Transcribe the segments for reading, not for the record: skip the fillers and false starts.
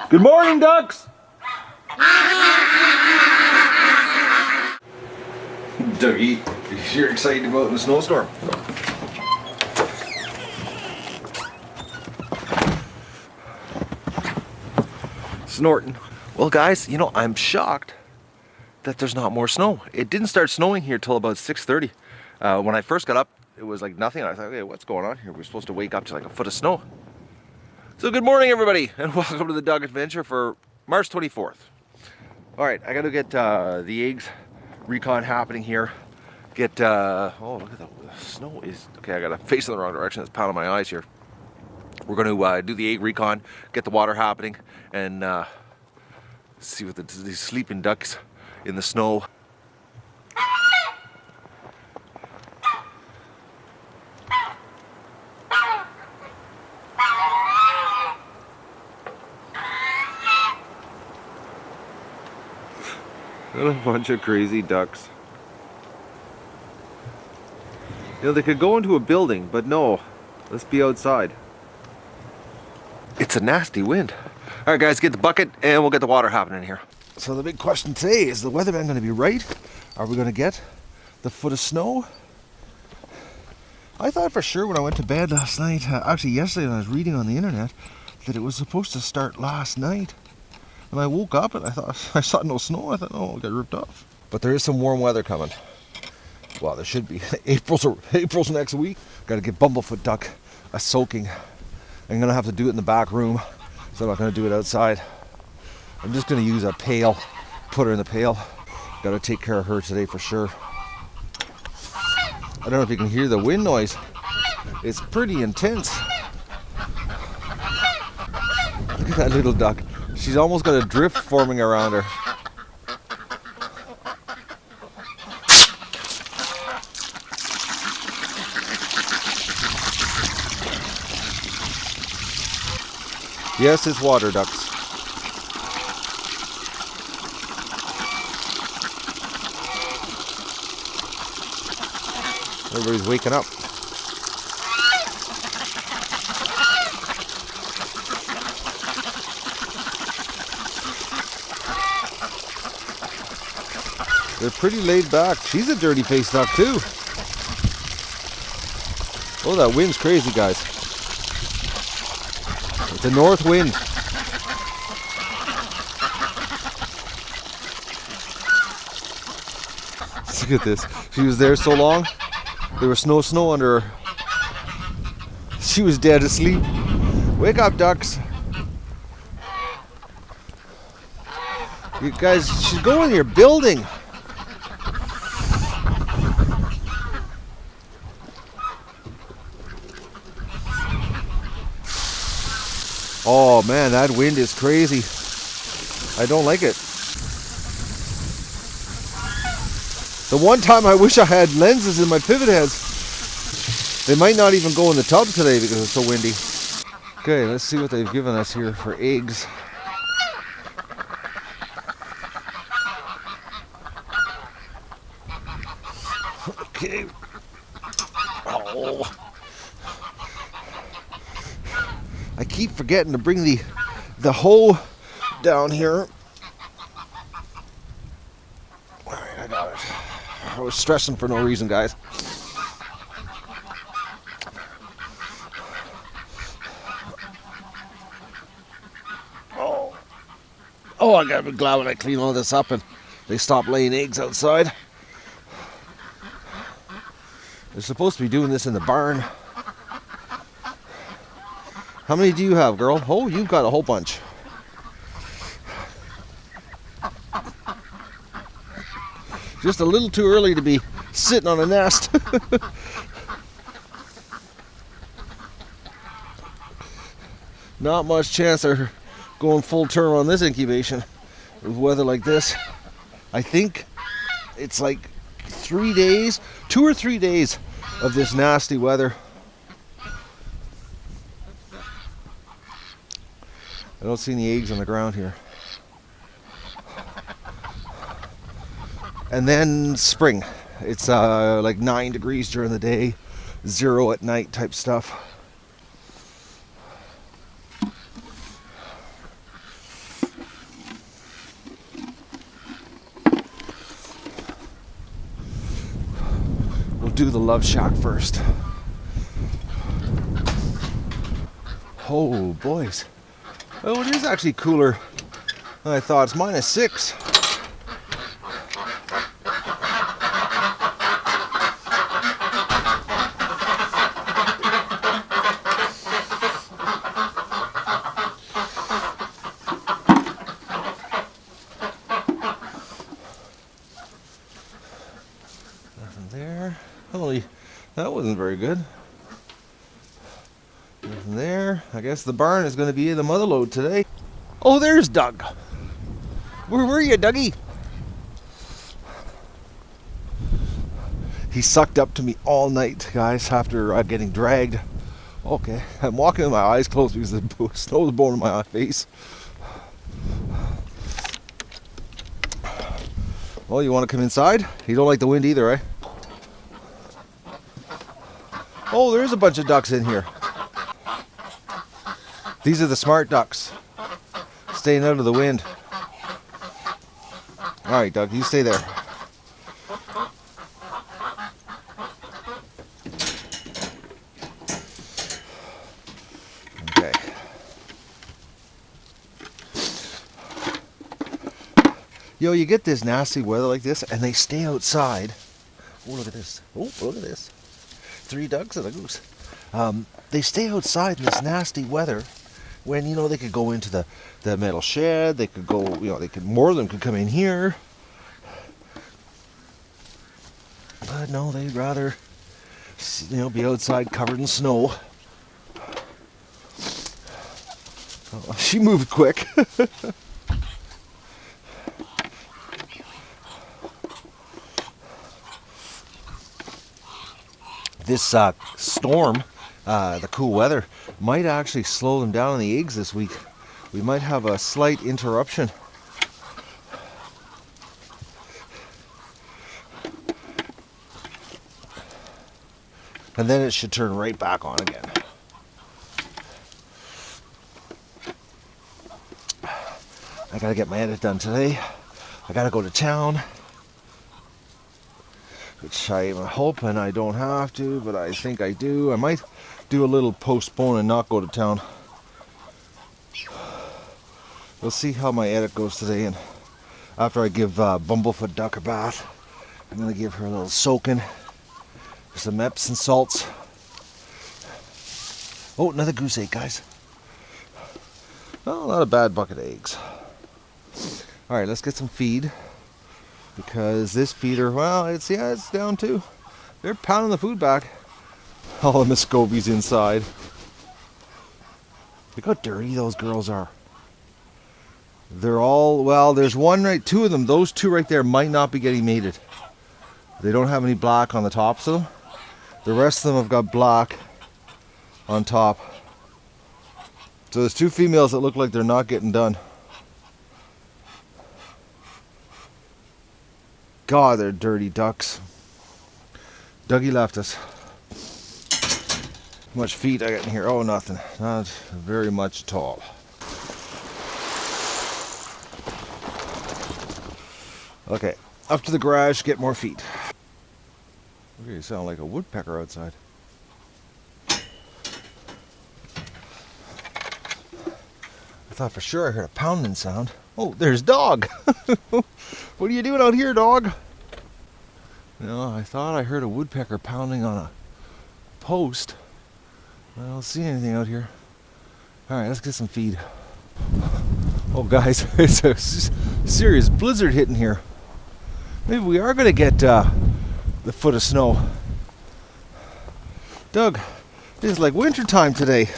Good morning, ducks! Dougie, you're excited to go out in a snowstorm. Snorting. Well guys, you know, I'm shocked that there's not more snow. It didn't start snowing here till about 6:30. When I first got up, it was like nothing. I thought, okay, what's going on here? We're supposed to wake up to like a foot of snow. So good morning everybody, and welcome to the Duck Adventure for March 24th. Alright, I gotta get the eggs recon happening here. Get, oh look at the snow is, okay, I gotta face in the wrong direction, it's pounding my eyes here. We're gonna do the egg recon, get the water happening, and see what these sleeping ducks in the snow. What a bunch of crazy ducks. You know, they could go into a building, but no, let's be outside. It's a nasty wind. All right, guys, get the bucket and we'll get the water happening here. So the big question today is the weatherman going to be right? Are we going to get the foot of snow? I thought for sure when I went to bed last night, actually yesterday when I was reading on the internet, that it was supposed to start last night. And I woke up and I thought, I saw no snow. I thought, oh, it'll get ripped off. But there is some warm weather coming. Well, there should be. April's next week. Got to give Bumblefoot duck a soaking. I'm going to have to do it in the back room, so I'm not going to do it outside. I'm just going to use a pail, put her in the pail. Got to take care of her today for sure. I don't know if you can hear the wind noise. It's pretty intense. Look at that little duck. She's almost got a drift forming around her. Yes, it's water ducks. Everybody's waking up. They're pretty laid back. She's a dirty faced duck too. Oh, that wind's crazy, guys. It's a north wind. Look at this. She was there so long. There was no snow under her. She was dead asleep. Wake up, ducks. You guys should go in your building. Oh man, that wind is crazy. I don't like it. The one time I wish I had lenses in my pivot heads. They might not even go in the tub today because it's so windy. Okay, let's see what they've given us here for eggs. Okay. Oh. I keep forgetting to bring the hoe down here. Alright, I got it. I was stressing for no reason, guys. Oh, I gotta be glad when I clean all this up and they stop laying eggs outside. They're supposed to be doing this in the barn. How many do you have, girl? Oh, you've got a whole bunch. Just a little too early to be sitting on a nest. Not much chance of going full term on this incubation with weather like this. I think it's like 3 days, 2 or 3 days of this nasty weather. I don't see any eggs on the ground here. And then spring. It's like 9 degrees during the day, 0 at night type stuff. do the love shack first. Oh, boys. Oh, it is actually cooler than I thought. It's -6. Nothing there. Holy, that wasn't very good. Nothing there. I guess the barn is going to be the mother lode today. Oh, there's Doug. Where were you, Dougie? He sucked up to me all night, guys, after getting dragged. Okay, I'm walking with my eyes closed because the snow was blowing in my face. Well, you want to come inside? You don't like the wind either, eh? Oh, there's a bunch of ducks in here. These are the smart ducks, staying out of the wind. All right, Doug, you stay there. Okay. Yo, you get this nasty weather like this, and they stay outside. Oh, look at this. Oh, look at this. 3 ducks and a goose. They stay outside in this nasty weather. When, you know, they could go into the metal shed, they could go, you know, more of them could come in here. But no, they'd rather, you know, be outside covered in snow. Oh, she moved quick. This storm, the cool weather, might actually slow them down on the eggs this week. We might have a slight interruption. And then it should turn right back on again. I gotta get my edit done today. I gotta go to town, which I'm hoping I don't have to, but I think I do. I might do a little postpone and not go to town. We'll see how my edit goes today, and after I give Bumblefoot Duck a bath, I'm going to give her a little soaking, some Epsom salts. Oh, another goose egg, guys. Oh, not a bad bucket of eggs. Alright, let's get some feed, because this feeder, well, it's down too. They're pounding the food back. All the Muscovies inside. Look how dirty those girls are. They're all, well, there's two of them. Those 2 right there might not be getting mated. They don't have any black on the tops of them. The rest of them have got black on top. So there's 2 females that look like they're not getting done. God, they're dirty ducks. Dougie left us. How much feed I got in here? Oh, nothing. Not very much at all. Okay, up to the garage, get more feed. Okay, you sound like a woodpecker outside. I thought for sure I heard a pounding sound. Oh, there's Dog. What are you doing out here, Dog? No, I thought I heard a woodpecker pounding on a post. I don't see anything out here. Alright, let's get some feed. Oh, guys, it's a serious blizzard hitting here. Maybe we are going to get the foot of snow. Doug, it is like winter time today.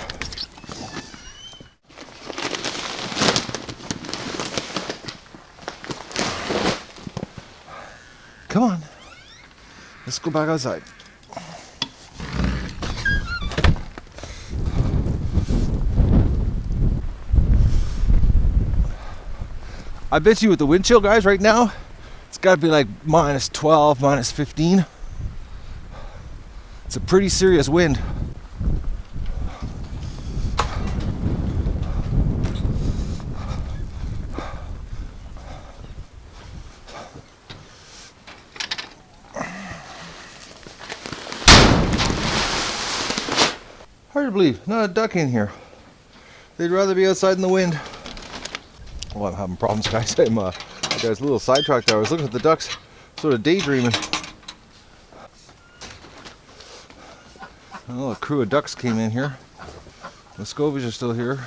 Come on. Let's go back outside. I bet you with the wind chill, guys, right now, it's got to be like -12, -15. It's a pretty serious wind. Hard to believe, not a duck in here. They'd rather be outside in the wind. Oh, I'm having problems, guys. I got a little sidetracked there. I was looking at the ducks, sort of daydreaming. Oh, a crew of ducks came in here. The scobies are still here.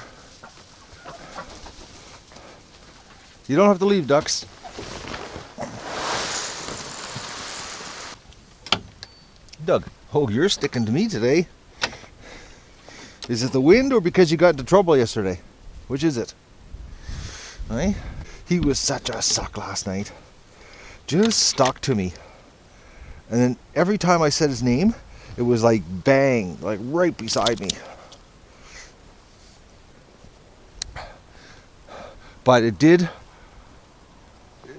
You don't have to leave, ducks. Doug, oh, you're sticking to me today. Is it the wind or because you got into trouble yesterday? Which is it? Right? He was such a suck last night. Just stuck to me. And then every time I said his name, it was like bang, like right beside me. But it did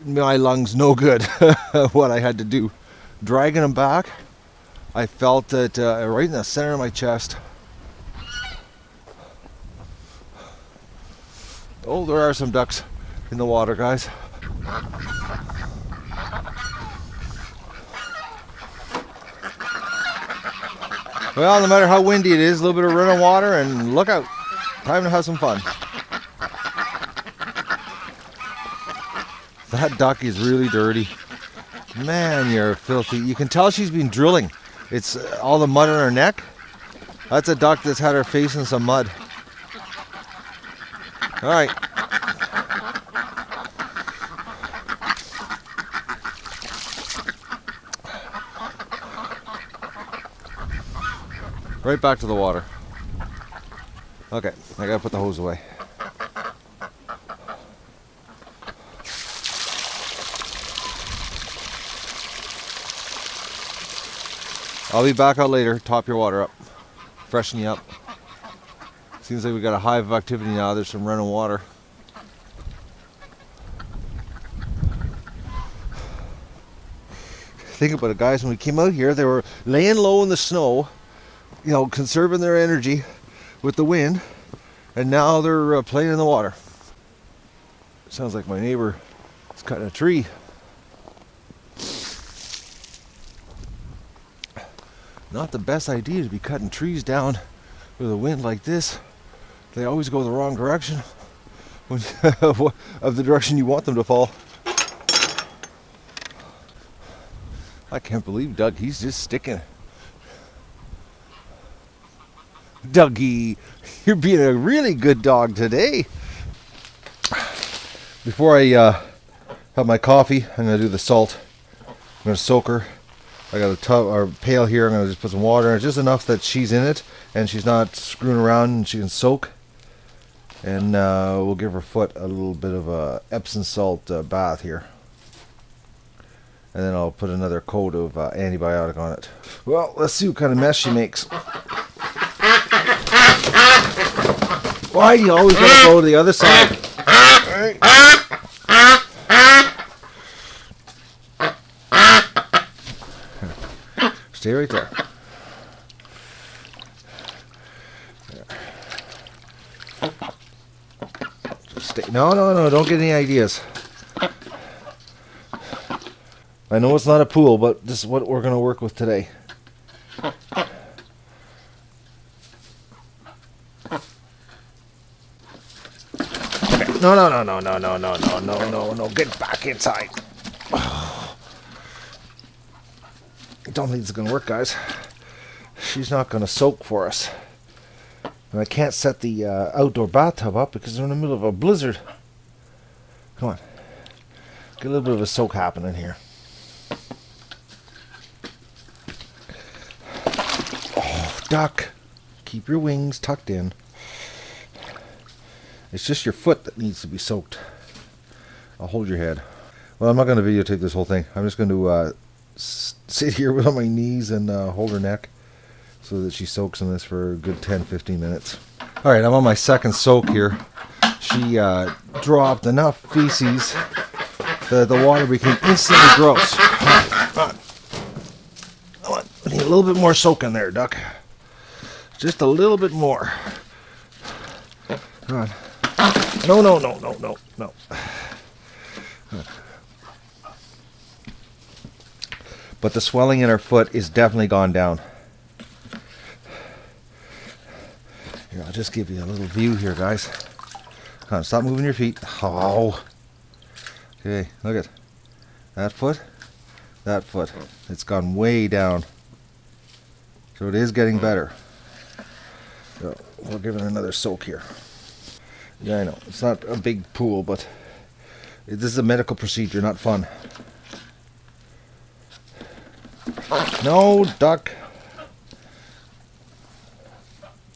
my lungs no good what I had to do. Dragging him back, I felt it right in the center of my chest. Oh, there are some ducks in the water, guys. Well, no matter how windy it is, a little bit of running water and look out. Time to have some fun. That duck is really dirty. Man, you're filthy. You can tell she's been drilling. It's all the mud on her neck. That's a duck that's had her face in some mud. All right. Right back to the water. Okay, I gotta put the hose away. I'll be back out later, top your water up, freshen you up. Seems like we got a hive of activity now. There's some running water. Think about it, guys. When we came out here, they were laying low in the snow, you know, conserving their energy with the wind, and now they're playing in the water. Sounds like my neighbor is cutting a tree. Not the best idea to be cutting trees down with a wind like this. They always go the wrong direction when of the direction you want them to fall. I can't believe Doug, he's just sticking. Dougie, you're being a really good dog today. Before I have my coffee, I'm going to do the salt. I'm going to soak her. I got a tub or pail here. I'm going to just put some water in it, just enough that she's in it and she's not screwing around and she can soak. And we'll give her foot a little bit of a Epsom salt bath here. And then I'll put another coat of antibiotic on it. Well, let's see what kind of mess she makes. Why do you always gotta go to the other side? All right. Stay right there. Just stay. No, don't get any ideas. I know it's not a pool, but this is what we're going to work with today. Okay. No. Get back inside. Don't think this is going to work, guys. She's not going to soak for us. And I can't set the outdoor bathtub up because we're in the middle of a blizzard. Come on. Get a little bit of a soak happening here. Oh, duck. Keep your wings tucked in. It's just your foot that needs to be soaked. I'll hold your head. Well, I'm not going to videotape this whole thing. I'm just going to sit here on my knees and hold her neck so that she soaks in this for a good 10-15 minutes. Alright, I'm on my second soak here. She dropped enough feces that the water became instantly gross. Come on. We need a little bit more soak in there, duck. Just a little bit more. Come on. No. But the swelling in her foot is definitely gone down. Here, I'll just give you a little view here, guys. Come on, stop moving your feet. Oh. Okay, look at that foot. That foot. It's gone way down. So it is getting better. So we'll give it another soak here. Yeah, I know. It's not a big pool, but this is a medical procedure, not fun. No, duck.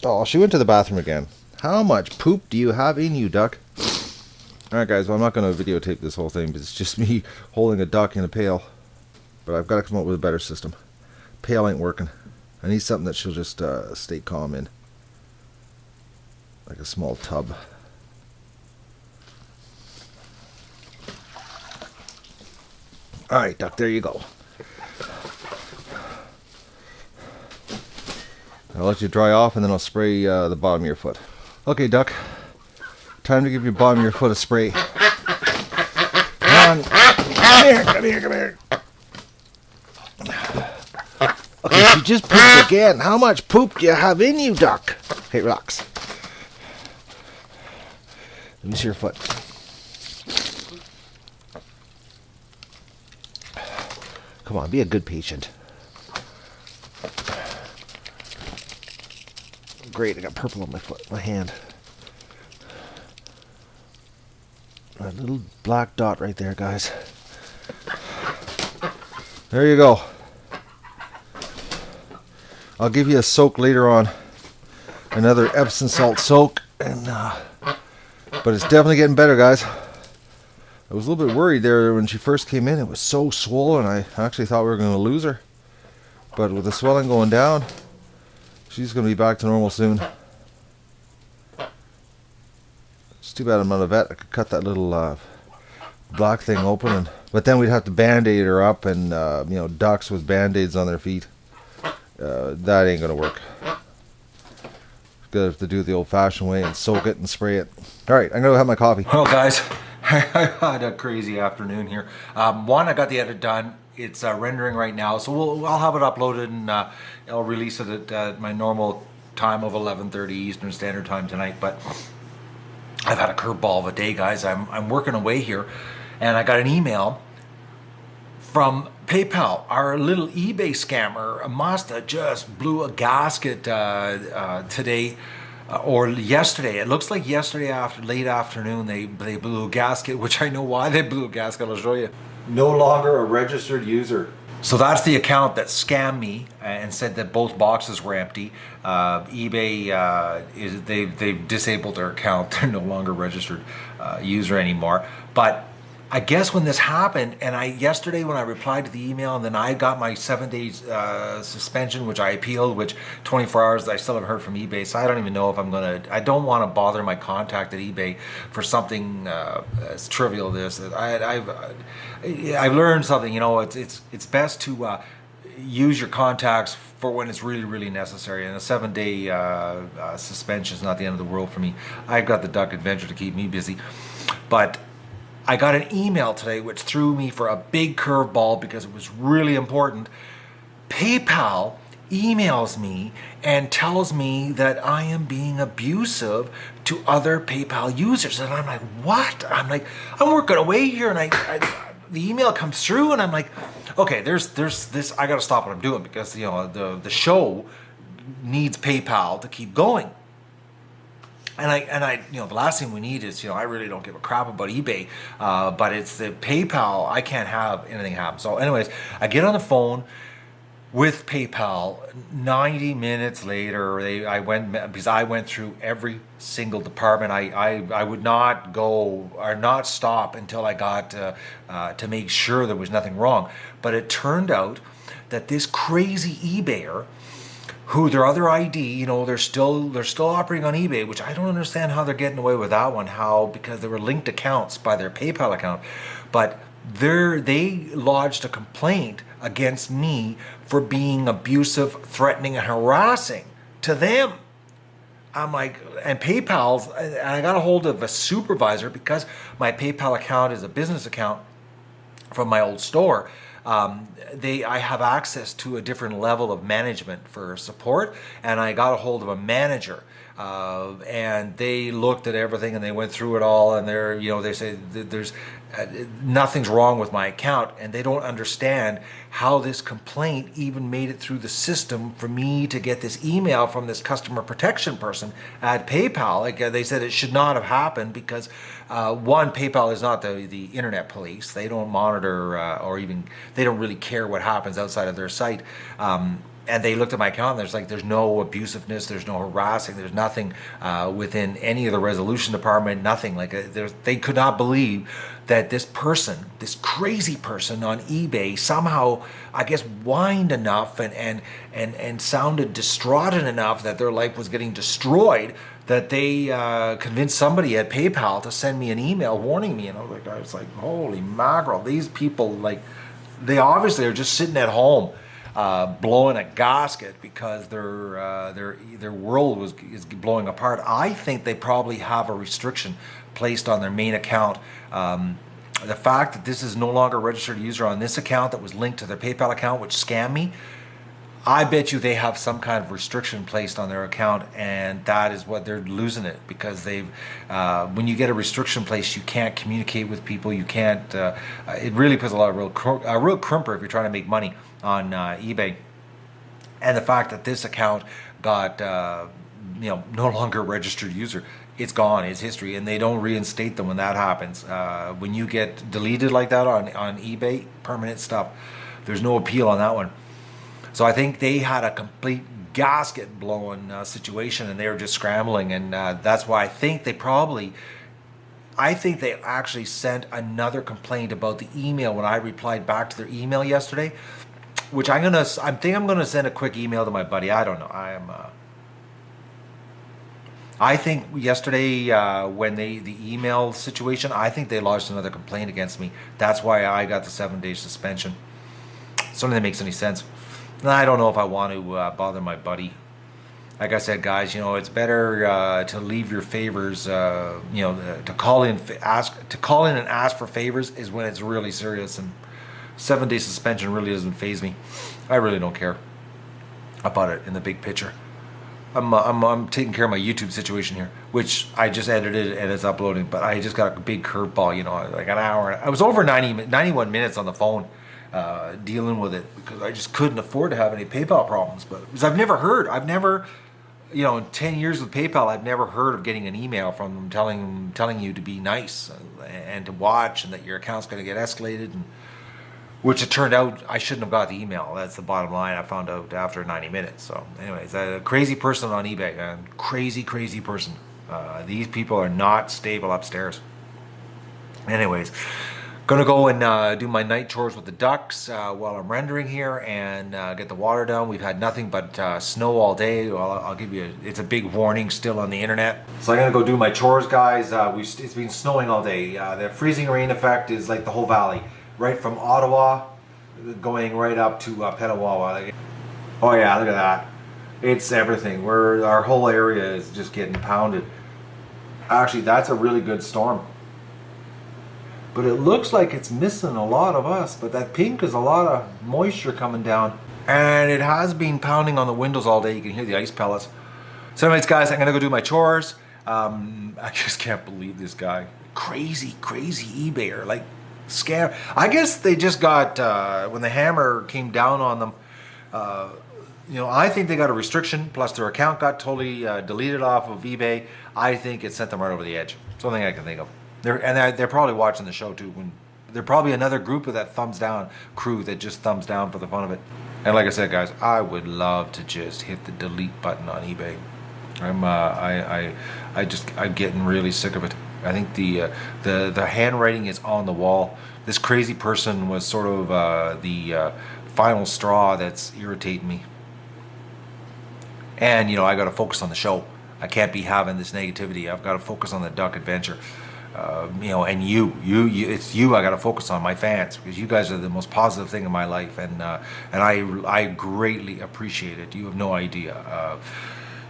Oh, she went to the bathroom again. How much poop do you have in you, duck? Alright guys, well, I'm not going to videotape this whole thing, but it's just me holding a duck in a pail. But I've got to come up with a better system. Pail ain't working. I need something that she'll just stay calm in. Like a small tub. Alright, duck, there you go. I'll let you dry off and then I'll spray the bottom of your foot. Okay, duck. Time to give your bottom of your foot a spray. Come on. Come here, come here, come here. Okay, she just pooped again. How much poop do you have in you, duck? Okay, relax. Let me see your foot. Come on, be a good patient. Great, I got purple on my foot, my hand. A little black dot right there, guys. There you go. I'll give you a soak later on. Another Epsom salt soak. And but it's definitely getting better, guys. I was a little bit worried there when she first came in. It was so swollen. I actually thought we were going to lose her. But with the swelling going down, she's going to be back to normal soon. It's too bad I'm not a vet. I could cut that little black thing open, but then we'd have to band-aid her up, and you know, ducks with band-aids on their feet. That ain't going to work. Gonna have to do it the old-fashioned way and soak it and spray it. All right, I'm going to have my coffee. Well, guys, I had a crazy afternoon here. One, I got the edit done. It's rendering right now, so I'll have it uploaded and I'll release it at my normal time of 11:30 Eastern Standard Time tonight. But I've had a curveball of a day, guys. I'm working away here, and I got an email from PayPal. Our little eBay scammer must have just blew a gasket today or yesterday. It looks like yesterday late afternoon they blew a gasket, which I know why they blew a gasket. I'll show you. No longer a registered user. So that's the account that scammed me and said that both boxes were empty. eBay they've disabled their account. They're no longer registered user anymore. But I guess when this happened, and yesterday when I replied to the email, and then I got my 7-day suspension, which I appealed, which 24 hours, I still haven't heard from eBay, so I don't even know if I'm gonna. I don't want to bother my contact at eBay for something as trivial as this. I've learned something. You know, it's best to use your contacts for when it's really, really necessary. And a 7-day suspension is not the end of the world for me. I've got the duck adventure to keep me busy, but I got an email today which threw me for a big curveball because it was really important. PayPal emails me and tells me that I am being abusive to other PayPal users. And I'm like, what? I'm like, I'm working away here, and the email comes through, and I'm like, okay, there's this, I gotta stop what I'm doing, because you know the show needs PayPal to keep going. And I, you know, the last thing we need is, you know, I really don't give a crap about eBay, but it's the PayPal. I can't have anything happen. So anyways, I get on the phone with PayPal. 90 minutes later, I went through every single department. I would not go or not stop until I got to make sure there was nothing wrong. But it turned out that this crazy eBayer, who their other ID, you know, they're still operating on eBay, which I don't understand how they're getting away with that one. How? Because they were linked accounts by their PayPal account, but they lodged a complaint against me for being abusive, threatening, and harassing to them. I'm like, and PayPal's, and I got a hold of a supervisor because my PayPal account is a business account from my old store. I have access to a different level of management for support, and I got a hold of a manager and they looked at everything and they went through it all, and they say there's nothing's wrong with my account, and they don't understand how this complaint even made it through the system for me to get this email from this customer protection person at PayPal. Like they said, it should not have happened because one, PayPal is not the internet police. They don't monitor or even they don't really care what happens outside of their site. And they looked at my account and there's no abusiveness, there's no harassing, there's nothing within any of the resolution department, nothing. They could not believe that this crazy person on eBay somehow, I guess, whined enough and sounded distraught enough that their life was getting destroyed, that they convinced somebody at PayPal to send me an email warning me. And I was like, holy mackerel, these people, they obviously are just sitting at home blowing a gasket because their world is blowing apart. I think they probably have a restriction placed on their main account. The fact that this is no longer a registered user on this account that was linked to their PayPal account, which scammed me, I bet you they have some kind of restriction placed on their account, and that is what they're losing it, because they've when you get a restriction placed, you can't communicate with people. You can't. It really puts a lot of real crimper if you're trying to make money on eBay. And the fact that this account got no longer a registered user, it's gone, it's history, and they don't reinstate them when that happens. When you get deleted like that on eBay, permanent stuff, there's no appeal on that one. So I think they had a complete gasket blowing situation, and they were just scrambling, and that's why I think they actually sent another complaint about the email when I replied back to their email yesterday, which I think I'm gonna send a quick email to my buddy. I don't know. I think yesterday when the email situation, I think they lodged another complaint against me. That's why I got the 7-day suspension. Something that makes any sense. I don't know if I want to bother my buddy. Like I said, guys, it's better to leave your favors. To call in and ask for favors is when it's really serious. And 7-day suspension really doesn't faze me. I really don't care about it in the big picture. I'm taking care of my YouTube situation here, which I just edited and it's uploading. But I just got a big curveball. Like an hour. I was over 91 minutes on the phone. Dealing with it because I just couldn't afford to have any PayPal problems. But because I've never, in 10 years with PayPal, I've never heard of getting an email from them telling you to be nice and to watch, and that your account's going to get escalated. And which it turned out I shouldn't have got the email. That's the bottom line. I found out after 90 minutes. So, anyways, a crazy person on eBay, man. Crazy person. These people are not stable upstairs. Anyways. Gonna go and do my night chores with the ducks while I'm rendering here and get the water down. We've had nothing but snow all day. Well, I'll give you it's a big warning still on the internet. So I'm gonna go do my chores, guys. It's been snowing all day. The freezing rain effect is like the whole valley, right from Ottawa going right up to Petawawa. Oh yeah, look at that. It's everything. Our whole area is just getting pounded. Actually, that's a really good storm. But it looks like it's missing a lot of us. But that pink is a lot of moisture coming down. And it has been pounding on the windows all day. You can hear the ice pellets. So anyways, guys, I'm going to go do my chores. I just can't believe this guy. Crazy eBayer. Like, scam. I guess they just got, when the hammer came down on them, I think they got a restriction. Plus their account got totally deleted off of eBay. I think it sent them right over the edge. Something I can think of. They're probably watching the show too. They're probably another group of that thumbs down crew that just thumbs down for the fun of it. And like I said, guys, I would love to just hit the delete button on eBay. I'm getting really sick of it. I think the handwriting is on the wall. This crazy person was sort of the final straw that's irritating me. And I got to focus on the show. I can't be having this negativity. I've got to focus on the duck adventure. And it's you I got to focus on, my fans, because you guys are the most positive thing in my life, and I greatly appreciate it. You have no idea.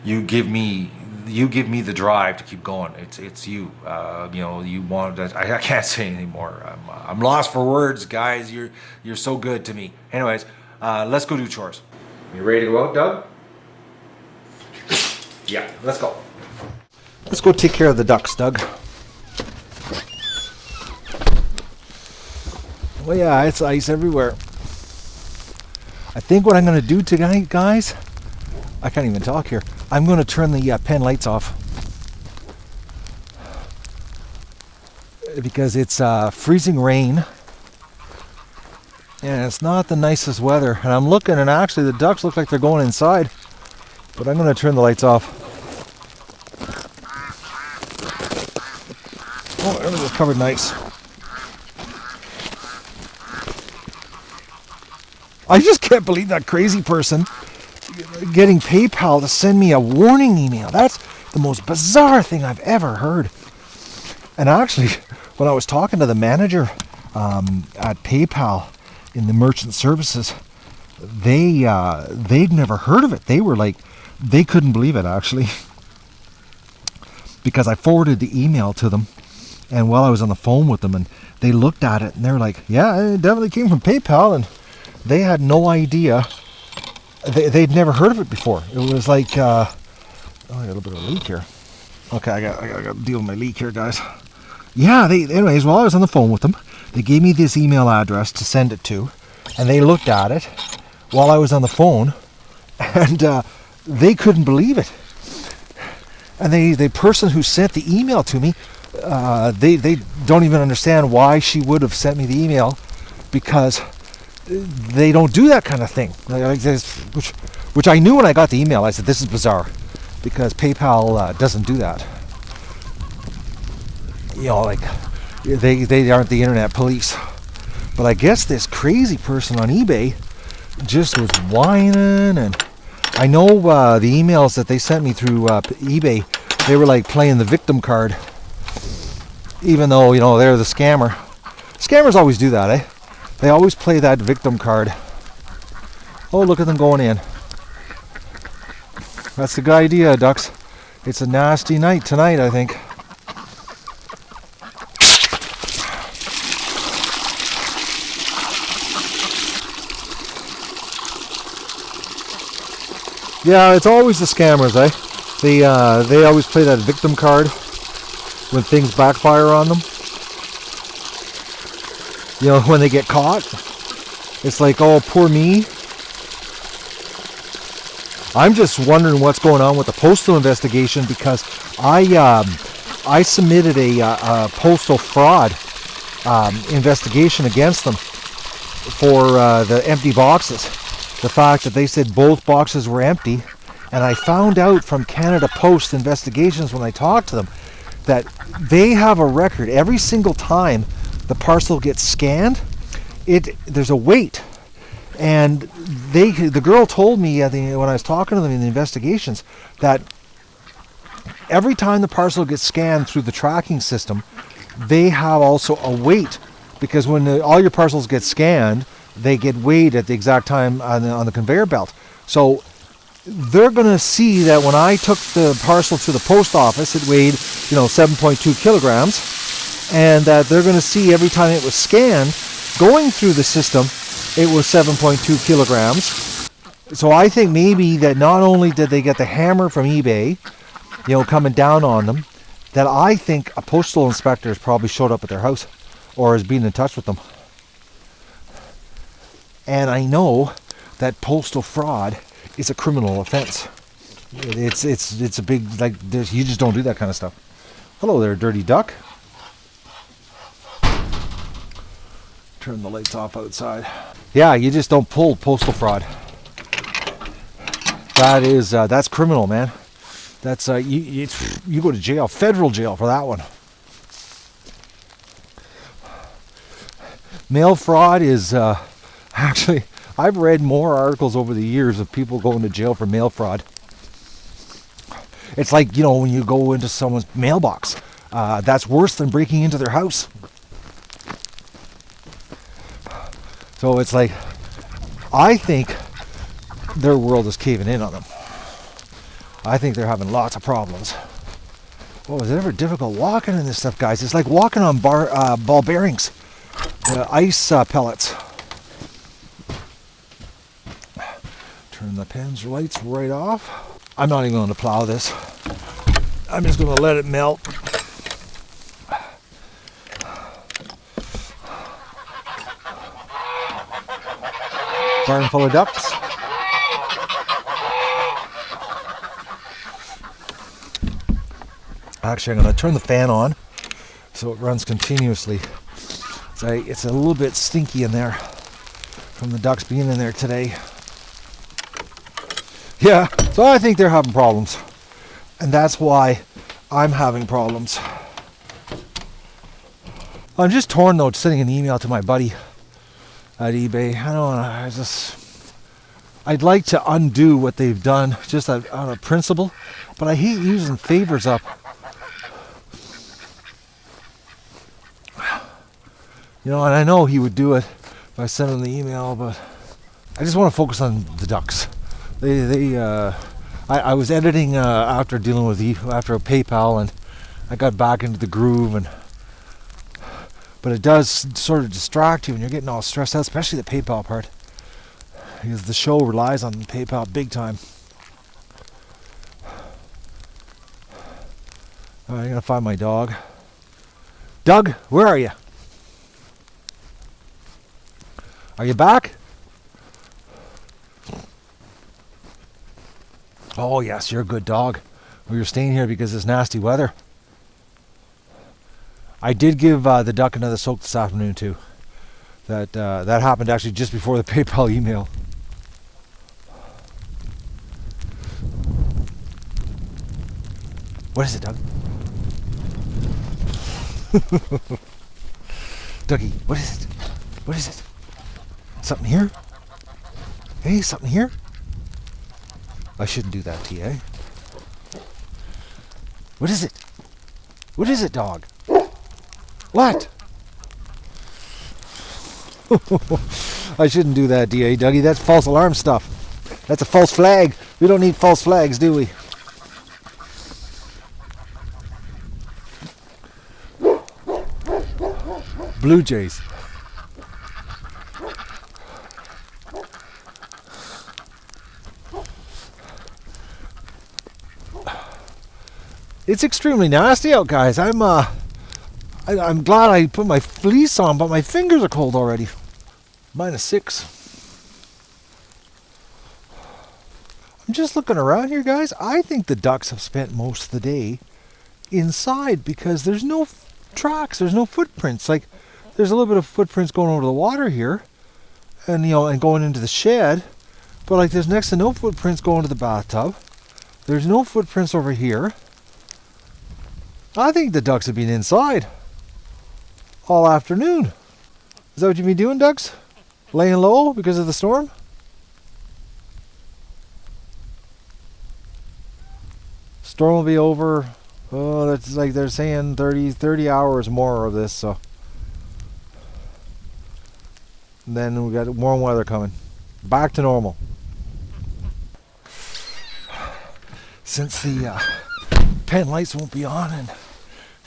You give me the drive to keep going. It's you. You want that. I can't say anything more. I'm lost for words, guys. You're so good to me. Anyways, let's go do chores. You ready to go out, Doug? Yeah, let's go. Let's go take care of the ducks, Doug. Well, yeah, it's ice everywhere. I think what I'm going to do tonight, guys, I can't even talk here. I'm going to turn the pen lights off. Because it's freezing rain. And it's not the nicest weather. And I'm looking, and actually the ducks look like they're going inside. But I'm going to turn the lights off. Oh, everything's covered nice. I just can't believe that crazy person getting PayPal to send me a warning email. That's the most bizarre thing I've ever heard. And actually, when I was talking to the manager at PayPal in the merchant services, they'd never heard of it. They were like, they couldn't believe it, actually. Because I forwarded the email to them, and while I was on the phone with them, and they looked at it, and they were like, yeah, it definitely came from PayPal, and they had no idea. They'd never heard of it before. It was like, oh, I got a little bit of a leak here. Okay, I got to deal with my leak here, guys. Yeah, anyways, while I was on the phone with them, they gave me this email address to send it to, and they looked at it while I was on the phone, and they couldn't believe it. And the person who sent the email to me, they don't even understand why she would have sent me the email, because they don't do that kind of thing. Which I knew when I got the email. I said, this is bizarre, because PayPal doesn't do that. You know, like, they aren't the internet police. But I guess this crazy person on eBay just was whining, and I know the emails that they sent me through eBay, they were like playing the victim card, even though, you know, they're the scammer. Scammers always do that, eh? They always play that victim card. Oh, look at them going in. That's the good idea, ducks. It's a nasty night tonight, I think. Yeah, it's always the scammers, eh? They always play that victim card when things backfire on them. You know, when they get caught, it's like, oh, poor me. I'm just wondering what's going on with the postal investigation, because I submitted a postal fraud investigation against them for the empty boxes. The fact that they said both boxes were empty, and I found out from Canada Post investigations when I talked to them that they have a record every single time the parcel gets scanned. There's a wait, and the girl told me when I was talking to them in the investigations that every time the parcel gets scanned through the tracking system, they have also a wait, because when all your parcels get scanned, they get weighed at the exact time on the conveyor belt. So they're going to see that when I took the parcel to the post office, it weighed, 7.2 kilograms, and that they're going to see every time it was scanned going through the system, it was 7.2 kilograms. So I think maybe that not only did they get the hammer from eBay, coming down on them, that I think a postal inspector has probably showed up at their house or has been in touch with them. And I know that postal fraud is a criminal offense. It's a big, you just don't do that kind of stuff. Hello there, dirty duck. Turn the lights off outside. Yeah, you just don't pull postal fraud. That's criminal, man. That's you go to jail, federal jail for that one. Mail fraud is actually, I've read more articles over the years of people going to jail for mail fraud. It's like, when you go into someone's mailbox, that's worse than breaking into their house. So it's like, I think their world is caving in on them. I think they're having lots of problems. Oh, is it ever difficult walking in this stuff, guys? It's like walking on ball bearings. Ice pellets. Turn the pen's lights right off. I'm not even going to plow this. I'm just going to let it melt. Barn full of ducks. Actually, I'm going to turn the fan on so it runs continuously. It's a little bit stinky in there from the ducks being in there today. Yeah, so I think they're having problems. And that's why I'm having problems. I'm just torn though, sending an email to my buddy at eBay. I don't know, I'd like to undo what they've done just out of principle, but I hate using favors up. You know, and I know he would do it if I sent him the email, but I just want to focus on the ducks. I was editing after dealing with after PayPal, and I got back into the groove, but it does sort of distract you when you're getting all stressed out, especially the PayPal part, because the show relies on PayPal big time. All right, I'm gonna find my dog. Doug, where are you? Are you back? Oh yes, you're a good dog. We were staying here because of this nasty weather. I did give the duck another soak this afternoon too. That happened actually just before the PayPal email. What is it, Doug? Dougie, what is it? What is it? Something here? Hey, something here? I shouldn't do that to you, eh? What is it? What is it, dog? What? I shouldn't do that to you, Dougie. That's false alarm stuff. That's a false flag. We don't need false flags, do we? Blue jays. It's extremely nasty out, guys. I'm glad I put my fleece on, but my fingers are cold already. -6. I'm just looking around here, guys. I think the ducks have spent most of the day inside because there's no tracks, there's no footprints. Like, there's a little bit of footprints going over the water here, and and going into the shed, but like there's next to no footprints going to the bathtub. There's no footprints over here. I think the ducks have been inside all afternoon. Is that what you've been doing, ducks? Laying low because of the storm? Storm will be over. Oh, that's like they're saying 30 hours more of this, so. And then we got warm weather coming. Back to normal. Since the pen lights won't be on and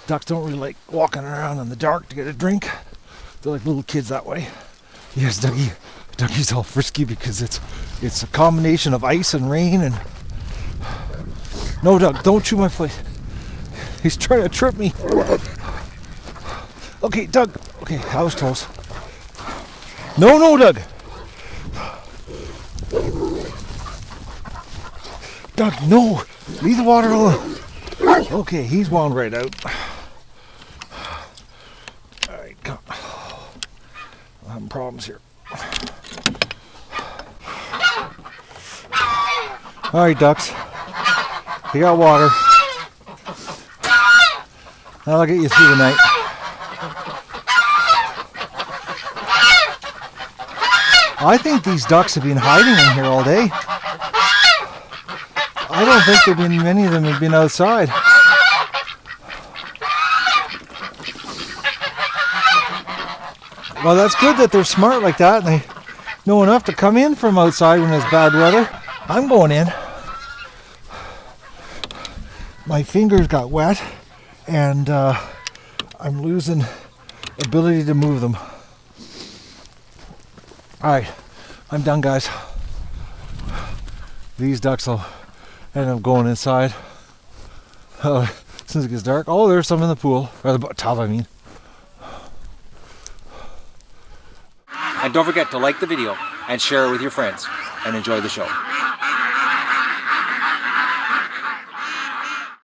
ducks don't really like walking around in the dark to get a drink. They're like little kids that way. Yes, Dougie's all frisky because it's a combination of ice and rain and... No, Doug, don't chew my foot. He's trying to trip me. Okay, Doug. Okay, that was close. No, Doug. Doug, no. Leave the water alone. Okay, he's wound right out. Alright, come. I'm having problems here. Alright, ducks. You got water. That'll get you through the night. I think these ducks have been hiding in here all day. I don't think many of them have been outside. Well, that's good that they're smart like that and they know enough to come in from outside when it's bad weather. I'm going in. My fingers got wet and I'm losing ability to move them. Alright, I'm done, guys. These ducks will end up going inside. since it gets dark. Oh, there's some in the pool. Or the tub, I mean. And don't forget to like the video and share it with your friends and enjoy the show.